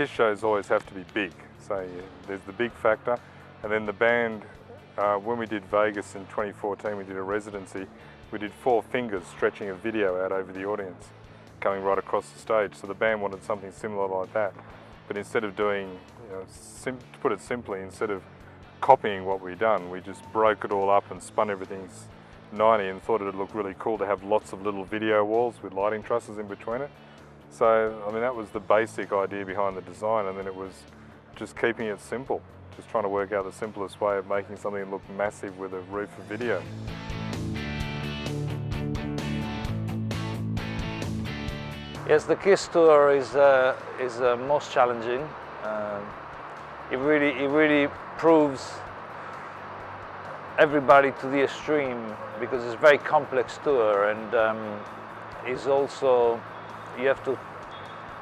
KISS shows always have to be big. So there's the big factor, and then the band, when we did Vegas in 2014, we did a residency, we did 4 fingers stretching a video out over the audience, coming right across the stage. So the band wanted something similar like that. But instead of doing, to put it simply, instead of copying what we'd done, we just broke it all up and spun everything 90 and thought it'd look really cool to have lots of little video walls with lighting trusses in between it. So, I mean, that was the basic idea behind the design, and then it was just keeping it simple, just trying to work out the simplest way of making something look massive with a roof of video. Yes, the KISS tour is most challenging. It really proves everybody to the extreme, because it's a very complex tour, and is also, you have to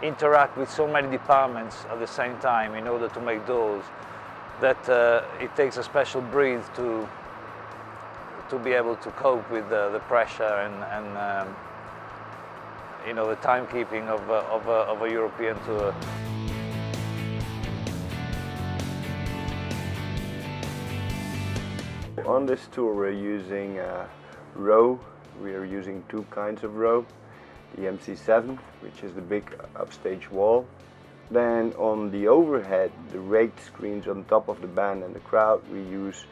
interact with so many departments at the same time in order to make those, that it takes a special breed to be able to cope with the pressure and the timekeeping of a European tour. On this tour we're using row. We are using 2 kinds of row. The MC7, which is the big upstage wall. Then on the overhead, the raked screens on top of the band and the crowd, we use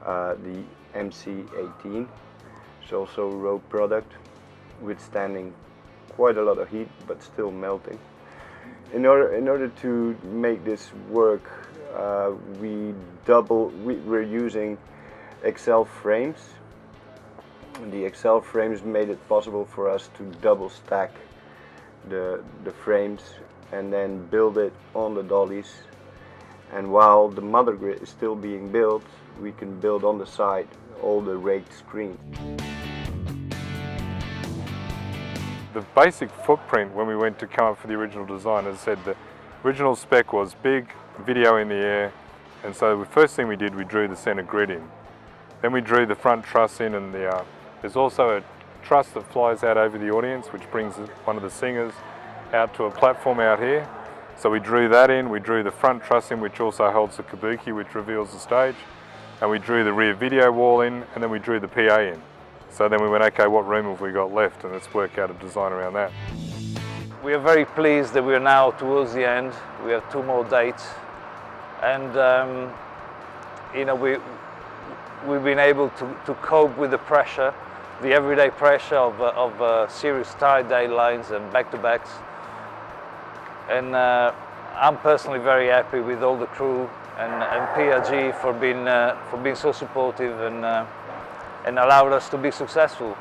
the MC18. It's also a row product, withstanding quite a lot of heat, but still melting. In order to make this work, we're using XL frames. The XL frames made it possible for us to double stack the frames and then build it on the dollies. And while the mother grid is still being built, we can build on the side all the raked screens. The basic footprint when we went to come up for the original design, as I said, the original spec was big, video in the air, and so the first thing we did, we drew the center grid in. Then we drew the front truss in, and there's also a truss that flies out over the audience, which brings one of the singers out to a platform out here. So we drew that in, we drew the front truss in, which also holds the kabuki, which reveals the stage, and we drew the rear video wall in, and then we drew the PA in. So then we went, okay, what room have we got left? And let's work out a design around that. We are very pleased that we are now towards the end. We have 2 more dates, and we've been able to cope with the pressure, the everyday pressure of serious tight deadlines and back-to-backs. And I'm personally very happy with all the crew and PRG for being so supportive and allowed us to be successful.